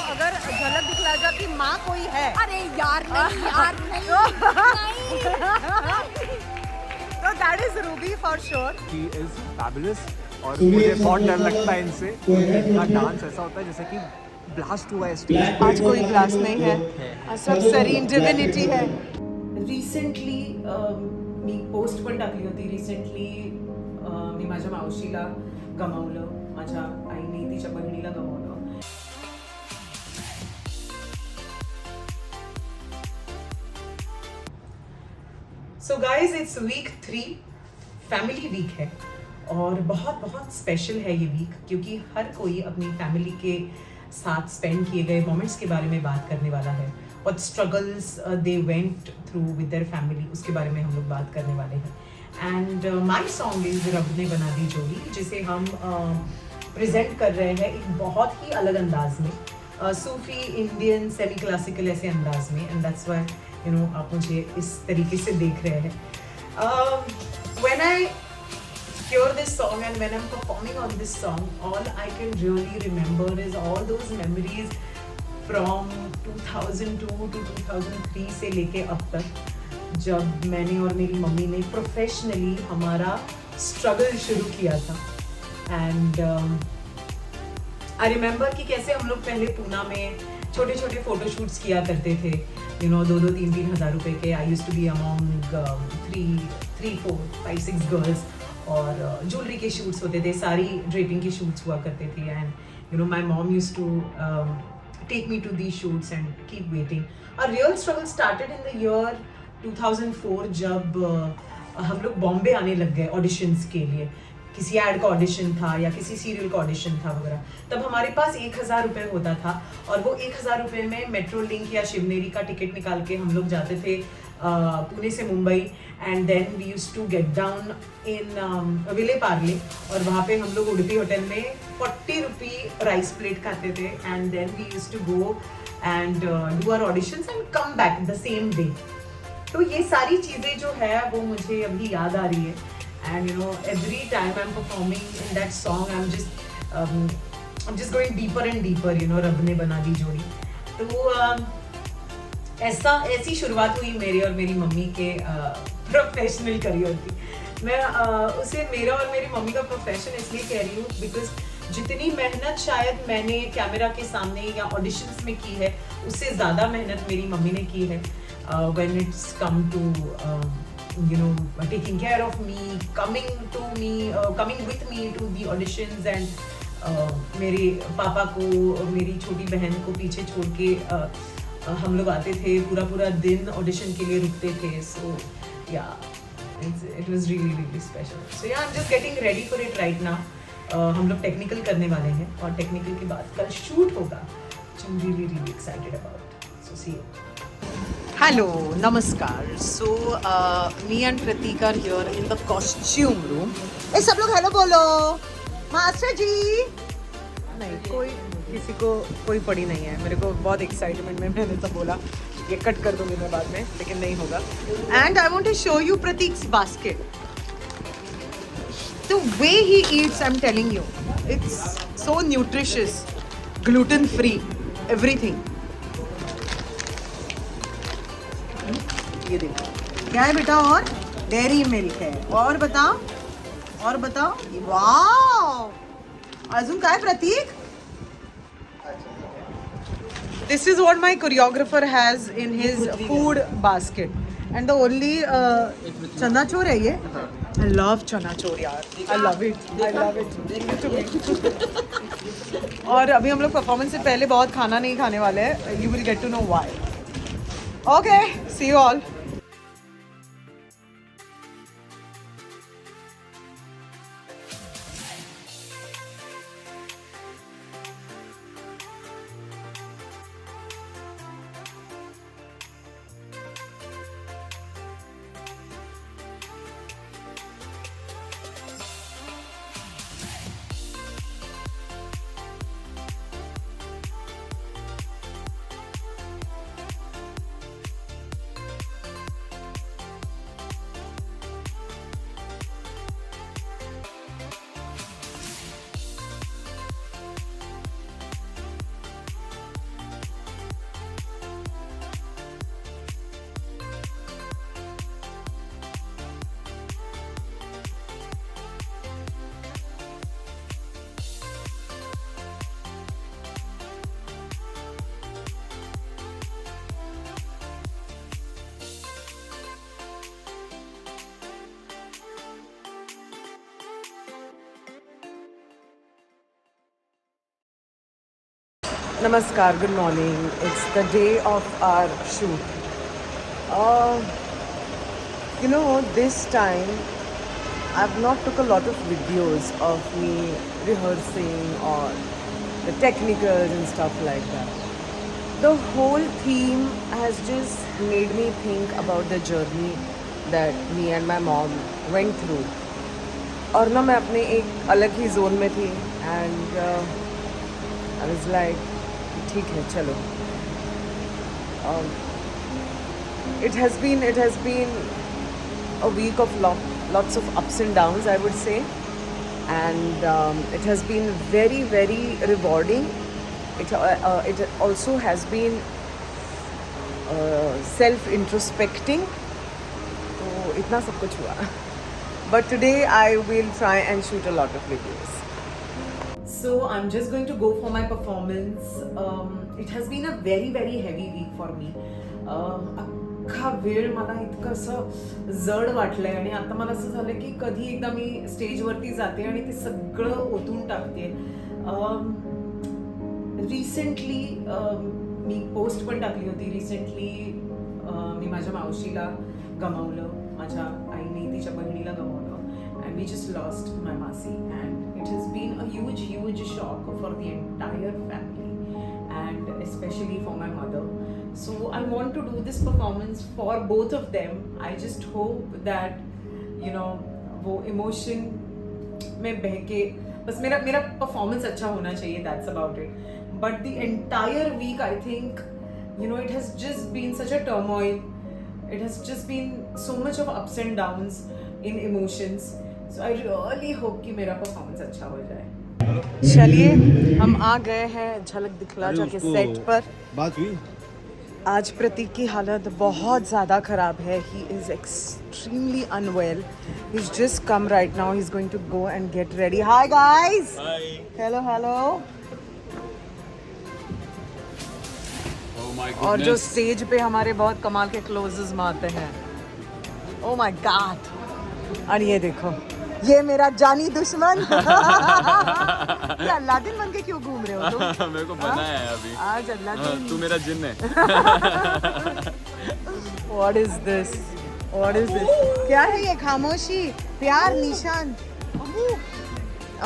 अगर झलक दिखला जा कि माँ कोई है। अरे यार नहीं यार नहीं तो that is Ruby for sure. He is fabulous और मुझे बहुत डर लगता है इनसे। इनका डांस ऐसा होता है जैसे कि ब्लास्ट हुआ है स्टेज। आज कोई ब्लास्ट नहीं है, सब सरीन डिविनिटी है। रिसेंटली मी पोस्ट पण टाकली होती. रिसेंटली मी माझ्या मावशीला गमावलं, माझ्या आईने तिच्या बहिणीला गमावलं. So guys it's week 3, family week है और बहुत बहुत स्पेशल है ये वीक क्योंकि हर कोई अपनी फैमिली के साथ स्पेंड किए गए मोमेंट्स के बारे में बात करने वाला है. What struggles they went through with their family उसके बारे में हम लोग बात करने वाले हैं. एंड माय सॉन्ग इज रब ने बना दी जोड़ी, जिसे हम प्रेजेंट कर रहे हैं एक बहुत ही अलग अंदाज में, सूफी इंडियन सेमी क्लासिकल ऐसे अंदाज में. And that's why you know आप मुझे इस तरीके से देख रहे हैं. When I hear this song and when I'm performing on this song, all I can really remember is all those memories from 2002 to 2003 से लेके अब तक, जब मैंने और मेरी मम्मी ने प्रोफेशनली हमारा स्ट्रगल शुरू किया था. एंड आई रिमेंबर कि कैसे हम लोग पहले पूना में छोटे छोटे फोटोशूट्स किया करते थे, यू नो 2-3 हज़ार रुपए के. I used to be among 3-4-5-6 girls और ज्वेलरी के शूट्स होते थे, सारी ड्रेपिंग के शूट्स हुआ करते थे. And you know my mom used to take me to the shoots and keep waiting. A real struggle started in the year 2004 जब हम लोग बॉम्बे आने लग गए ऑडिशंस के लिए. किसी ऐड का ऑडिशन था या किसी सीरियल का ऑडिशन था वगैरह, तब हमारे पास 1,000 रुपये होता था और वो 1,000 रुपये में मेट्रो लिंक या शिवनेरी का टिकट निकाल के हम लोग जाते थे पुणे से Mumbai. And then we used to get down in Vile Parle और वहाँ पे हम लोग उडुपी होटल में 40 रुपी राइस प्लेट खाते थे. And then we used to go and do our auditions and come back the same day. तो ये सारी चीज़ें जो है वो मुझे अभी याद आ रही है. And you know, every time I'm performing in that song, I'm just going deeper and deeper. You know, रब ने बना दी जोड़ी. तो ऐसी शुरुआत हुई मेरी और मेरी मम्मी के प्रोफेशनल करियर की. मैं उसे मेरा और मेरी मम्मी का प्रोफेशन इसलिए कह रही हूँ बिकॉज जितनी मेहनत शायद मैंने कैमरा के सामने या ऑडिशंस में की है, उससे ज़्यादा मेहनत मेरी मम्मी ने की है. When it's come to you know taking care of me, coming with me to the auditions and मेरे पापा को मेरी छोटी बहन को पीछे छोड़ के हम लोग आते थे, पूरा दिन ऑडिशन के लिए रुकते थे. सो या it was really special. So yeah, I'm just getting ready for it right now. हम लोग टेक्निकल करने वाले हैं और टेक्निकल के बाद कल शूट होगा, which I'm really excited about. So see you. Hello, namaskar. So, me and Pratik are here in the costume room. ए सब लोग हेलो बोलो. मास्टर जी. नहीं, किसी को कोई पड़ी नहीं है. मेरे को बहुत एक्साइटमेंट में मैंने तो बोला ये कट कर दूंगी मैं बाद में, लेकिन नहीं होगा. And I want to show you Prateek's basket. The way he eats, I'm telling you, it's so nutritious, gluten free, everything. ये देखो क्या है बेटा, और डेयरी मिल्क है. और बताओ वाओ. अजून काय प्रतीक? This is what my choreographer has in his food basket. And the only चना चोर है ये. I love चना चोर यार. I love it. और अभी हम लोग परफॉर्मेंस से पहले बहुत खाना नहीं खाने वाले हैं. You will get to know why. Okay, see you all. Namaskar, good morning. It's the day of our shoot. This time I've not took a lot of videos of me rehearsing or the technicals and stuff like that. The whole theme has just made me think about the journey that me and my mom went through. और ना मैं अपने एक अलग ही zone में थी and I was like, ठीक है चलो. It has been a week of lots of ups and downs, I would say, and it has been very, very rewarding. It also has been self-introspecting. तो इतना सब कुछ हुआ. But today I will try and shoot a lot of videos. So I'm just going to go for my performance. It has been a very, very heavy week for me. अख्खा वेळ मला इतकं असं जड वाटलंय आणि आता मला असं झालं की कधी एकदा मी स्टेजवरती जाते आणि ते सगळं ओतून टाकते. रिसेंटली मी पोस्ट पण टाकली होती. रिसेंटली मी माझ्या मावशीला गमावलं, माझ्या आईने तिच्या बहिणीला गमावलं. And we just lost my Masi, and it has been a huge shock for the entire family and especially for my mother. So I want to do this performance for both of them. I just hope that वो emotion में बह के बस मेरा performance अच्छा होना चाहिए. That's about it. But the entire week I think it has just been such a turmoil. It has just been so much of ups and downs in emotions. So I really hope कि मेरा performance अच्छा हो जाए. चलिए हम आ गए हैं झलक दिखला जा के सेट पर. बात हुई. आज प्रतीक की हालत बहुत ज़्यादा ख़राब है. He is extremely unwell. He's just come right now. He's going to go and get ready. Hi guys. Hi. Hello. Oh my goodness. और जो स्टेज पे हमारे बहुत कमाल के क्लोजेस मारते हैं. Oh my God. और ये देखो, ये मेरा जानी दुश्मन. ये अल्लादीन बन के क्यों घूम रहे हो तुम? मेरे को बनाया है अभी. आज अल्लादीन. तू मेरा जिन्न है. What is this? क्या है ये? खामोशी, प्यार, निशान.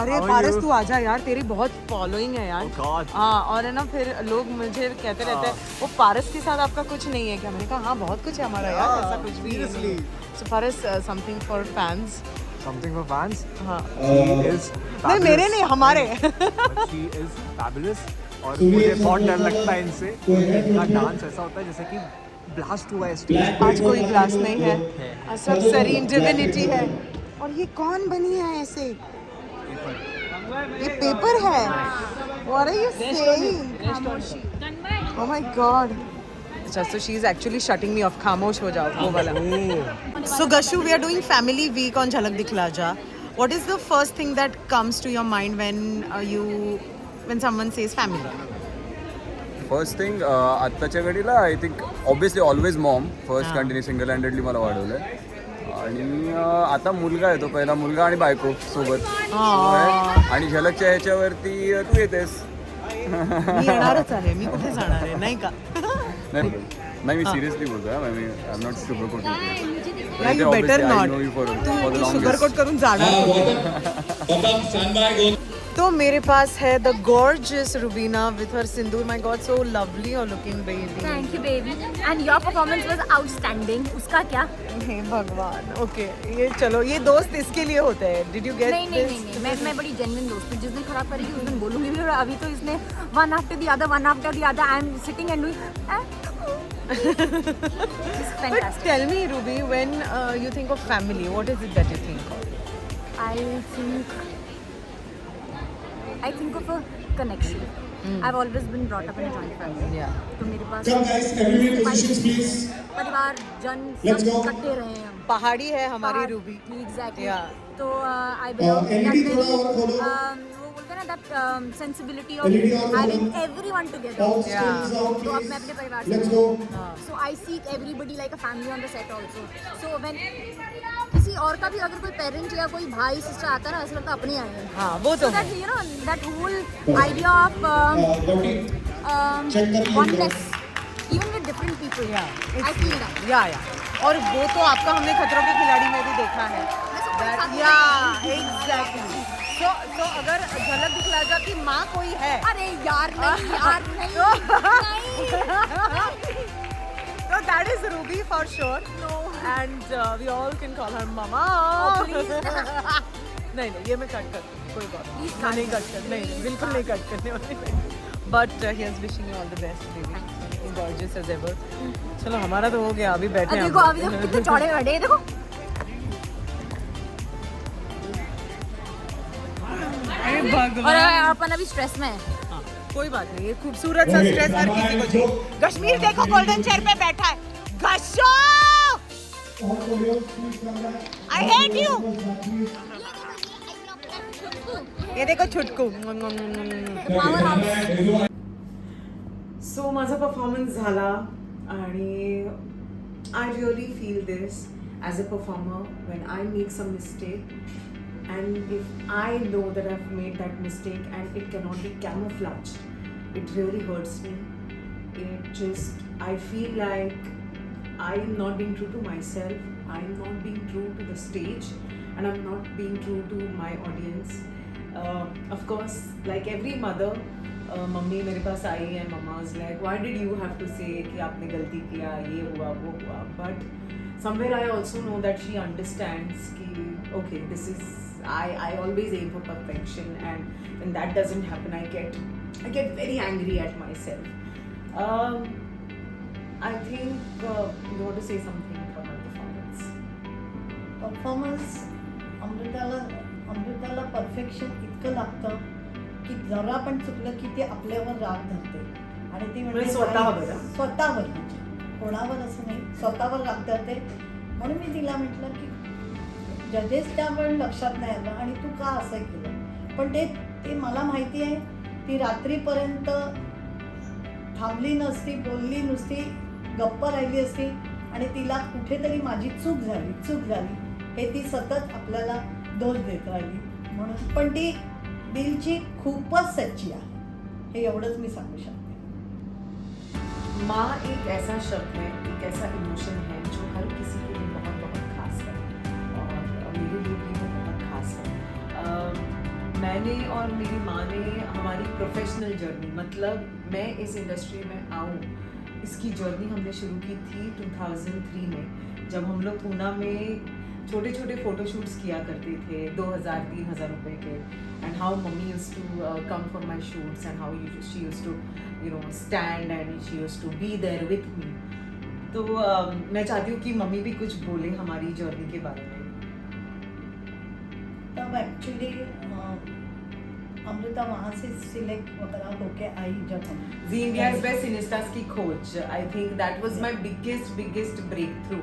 अरे पारस तू आजा यार, तेरी बहुत फॉलोइंग है यार. हाँ, और है ना फिर लोग मुझे कहते रहते हैं वो पारस के साथ आपका कुछ नहीं है क्या? मैंने कहा हाँ बहुत कुछ है हमारा यार, ऐसा कुछ भी नहीं. So Paras something for fans. Something for fans. हाँ. She is नहीं मेरे नहीं हमारे. But she is fabulous. और मुझे बहुत डर लगता है इनसे. इनका डांस ऐसा होता है जैसे कि ब्लास्ट हुआ है स्टेज. आज कोई ब्लास्ट नहीं है. सब सरीन डिविनिटी है. और ये कौन बनी है ऐसे? ये पेपर है. What are you saying? Oh my God. अच्छा, so she is actually shutting me off. खामोश हो जाओ वो वाला. So Gashu, we are doing family week on Jhalak Dikhla Ja. What is the first thing that comes to your mind when someone says family? First thing आत्ताच्या घडीला I think obviously always mom first continue single handedly मला वाढवलं आहे. आणि आता मुलगा आहे, तो पहिला मुलगा आणि बायको सोबत. आणि झलकच्या ह्याच्यावरती तू येतेस. मी येणारच आहे. मी कुठे जाणार आहे नाही का? नाही मी सिरियसली बोलतोय. I am not sugar coating. नाही, यू बेटर नॉट. तू शुगर कोट करून जाणार. तो मेरे पास है the gorgeous Rubina with her sindoor. My God, so lovely और looking baby. Thank you baby. And your performance was outstanding. उसका क्या? हे भगवान. ओके, ये चलो, ये दोस्त इसके लिए होते हैं. Did you get? नहीं, मैं बड़ी जेन्युइन दोस्त हूँ. जिस दिन खराब करेगी उस दिन बोलूंगी भी. और अभी तो इसने one after the other I am sitting and doing. But tell me, Ruby, when you think of family, what is it that you think of? I think of a connection. I've always been brought up in a joint family. Yeah. तो मेरे पास Come guys, everybody positions please. परिवार जन Let's सब go. इकट्ठे रहे हैं हम. पहाड़ी है हमारी रूबी. Exactly. Yeah. तो I belong to that LED very थोड़ा और खोलो. वो बोलते हैं ना that sensibility of LED और having खोलो. everyone together. All screens out तो अब मैं please. अपने परिवार से Let's go. So I see everybody like a family on the set also. So when किसी और का भी अगर कोई पेरेंट या कोई भाई सिस्टर आता है ना, ऐसा लगता है अपने आए हैं. हाँ वो तो So है. that that whole idea of Lovely. Check the oneness, even with different people. I feel that. या और वो तो आपका हमने खतरों के खिलाड़ी में भी देखा है. मैं सबके साथ या रहती हूँ। एग्जैक्टली. तो अगर झलक दिखला जाती माँ कोई है अरे यार नहीं यार नहीं so that is Ruby for sure. No. And we all can call her Mama. Oh, please. नहीं ये मैं कट कर कोई बात नहीं कट कर नहीं बिल्कुल नहीं कट करने वाली. But he is wishing you all the best, baby. Gorgeous as ever. चलो हमारा तो हो गया, अभी बैठे हैं. देखो अभी देखो कितने चौड़े बड़े देखो. अरे और भगवान. अपन अभी स्ट्रेस में है. हाँ, कोई बात नहीं, ये खूबसूरत सा स्ट्रेस हर किसी को चाहिए. कश्मीर देखो गोल्डन चेयर पे बैठा है. गशो आई हेट यू. ये देखो छुटकू. Power house. सो माझा परफॉर्मन्स झाला आणि I really feel this as a performer when I make some mistake and if I know that I've made that mistake and it cannot be camouflaged, it really hurts me. It just, I feel like I'm not being true to myself, I'm not being true to the stage, and I'm not being true to my audience. Of course, like every mother, mummy मेरे पास आई है, mama was like, why did you have to say कि आपने गलती किया, ये हुआ वो हुआ, but somewhere I also know that she understands कि okay, this is I always aim for perfection, and when that doesn't happen, I get very angry at myself. I think you want to say something about my performance. Performance अमृताला perfection इतकं लागतं की जरा पण चुकलं की ते आपल्यावर राग धरते आणि ती म्हणजे स्वतःवर? स्वतःवर म्हणजे कोणावर असं नाही, स्वतःवर राग धरते. म्हणून मी तिला म्हटलं की जजेसच्या पण लक्षात नाही आलं आणि तू का असं केलं. पण ते मला माहिती आहे, ती रात्रीपर्यंत थांबली नसती, बोलली नुसती गप्प राहिली असती आणि तिला कुठेतरी माझी चूक झाली हे ती सतत आपल्याला दोष देत राहिली. म्हणून पण ती दिलची खूपच सच्ची आहे, हे एवढंच मी सांगू शकते. माँ एक ऐसा शब्द है, एक ऐसा इमोशन है जो हर किसी के लिए बहुत बहुत खास है और मेरे लिए भी वो बहुत खास है. मैंने और मेरी माँ ने हमारी प्रोफेशनल जर्नी, मतलब मैं इस इंडस्ट्री में आऊँ, इसकी जर्नी हमने शुरू की थी 2003 में, जब हम लोग पूना में छोटे छोटे फोटोशूट्स किया करते थे 2000-3000 रुपए के. And how mummy used to come for my shoots and how she used to stand and she used to be there with me. तो मैं चाहती हूँ कि मम्मी भी कुछ बोले हमारी जर्नी के बारे में. तब एक्चुअली अमृता वहाँ से सिलेक्ट वगैरह होके आई जब हम जी इंडियाज बेस्ट सिनेस्टार्स की खोज, I think that was my biggest breakthrough.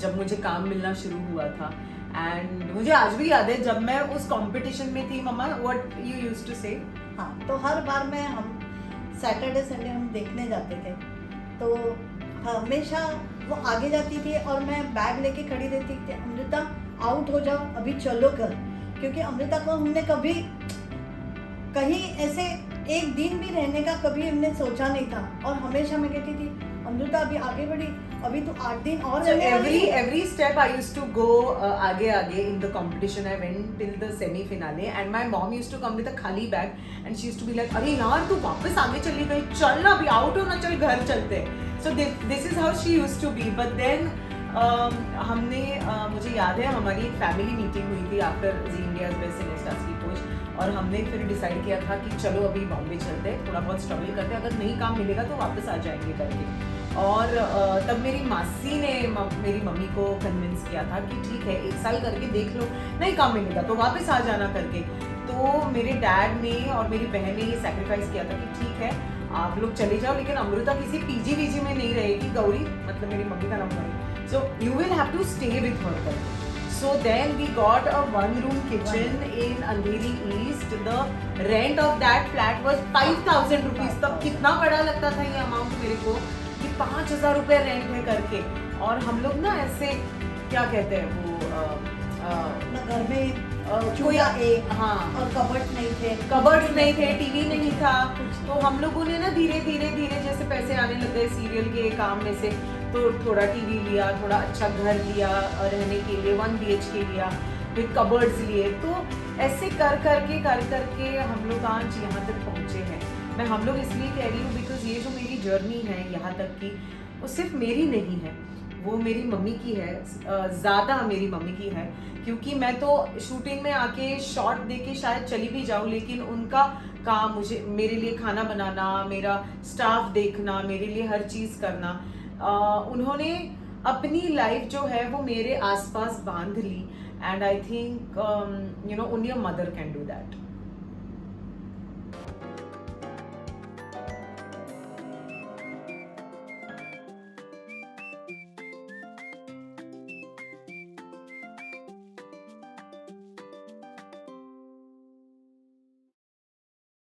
जब मुझे काम मिलना शुरू हुआ था, एंड मुझे आज भी याद है जब मैं उस कंपटीशन में थी, मम्मा व्हाट यू यूज्ड टू से. हाँ, तो हर बार में हम सैटरडे संडे हम देखने जाते थे, तो हमेशा वो आगे जाती थी और मैं बैग लेके खड़ी रहती थी, अमृता आउट हो जाओ अभी चलो घर. क्योंकि अमृता को हमने कभी कहीं ऐसे एक दिन भी रहने का कभी हमने सोचा नहीं था, और हमेशा मैं कहती थी अमृता अभी आगे बढ़ी, अभी तो 8 दिन और So रहने वाली है. every step I used to go आगे in the competition. I went till the semi finale and my mom used to come with a खाली bag and she used to be like, अरे यार तू वापस आगे चली गई, चल ना अभी आउट हो ना, चल घर चलते. So this is how she used to be. But then हमने मुझे याद है हमारी एक फैमिली मीटिंग हुई थी आफ्टर जी इंडियाज बेस्ट सिनेस्टार्स की खोज, और हमने फिर डिसाइड किया था कि चलो अभी बॉम्बे चलते हैं, थोड़ा बहुत स्ट्रगल करते हैं, अगर नहीं काम मिलेगा तो वापस आ जाएंगे करके. और तब मेरी मासी ने मेरी मम्मी को कन्विंस किया था कि ठीक है 1 साल करके देख लो, नहीं काम मिलेगा तो वापस आ जाना करके. तो मेरे डैड ने और मेरी बहन ने ये सैक्रिफाइस किया था कि ठीक है आप लोग चले जाओ, लेकिन अमृता किसी पीजी में नहीं रहेगी, गौरी मतलब मेरी मम्मी का नाम Gauri, so you will have to stay with her. So then we got a 1-room kitchen in Andheri East. The rent of that flat was 5,000 rupees. तब कितना बड़ा लगता था ये अमाउंट मेरे को कि 5,000 रुपये रेंट है करके. और हम लोग ना ऐसे क्या कहते हैं वो अपना घर में चूल्हा एक, हाँ और कबर्ड नहीं थे, कबर्ड्स नहीं थे, टीवी नहीं था, तो हम लोगों ने ना धीरे धीरे धीरे जैसे पैसे आने लग गए सीरियल के काम में से, तो थोड़ा टीवी लिया, थोड़ा अच्छा घर लिया रहने के लिए, 1 BHK लिया, फिर कबर्ड्स लिए, तो ऐसे कर करके हम लोग आज यहाँ तक पहुँचे हैं। मैं हम लोग इसलिए कह रही हूँ बिकॉज ये जो मेरी जर्नी है यहाँ तक की, वो सिर्फ मेरी नहीं है, वो मेरी मम्मी की है, ज़्यादा मेरी मम्मी की है, क्योंकि मैं तो शूटिंग में आके शॉट दे के शायद चली भी जाऊँ, लेकिन उनका काम मुझे, मेरे लिए खाना बनाना, मेरा स्टाफ देखना, मेरे लिए हर चीज़ करना, उन्होंने अपनी लाइफ जो है वो मेरे आसपास बांध ली, and I think only a mother can do that.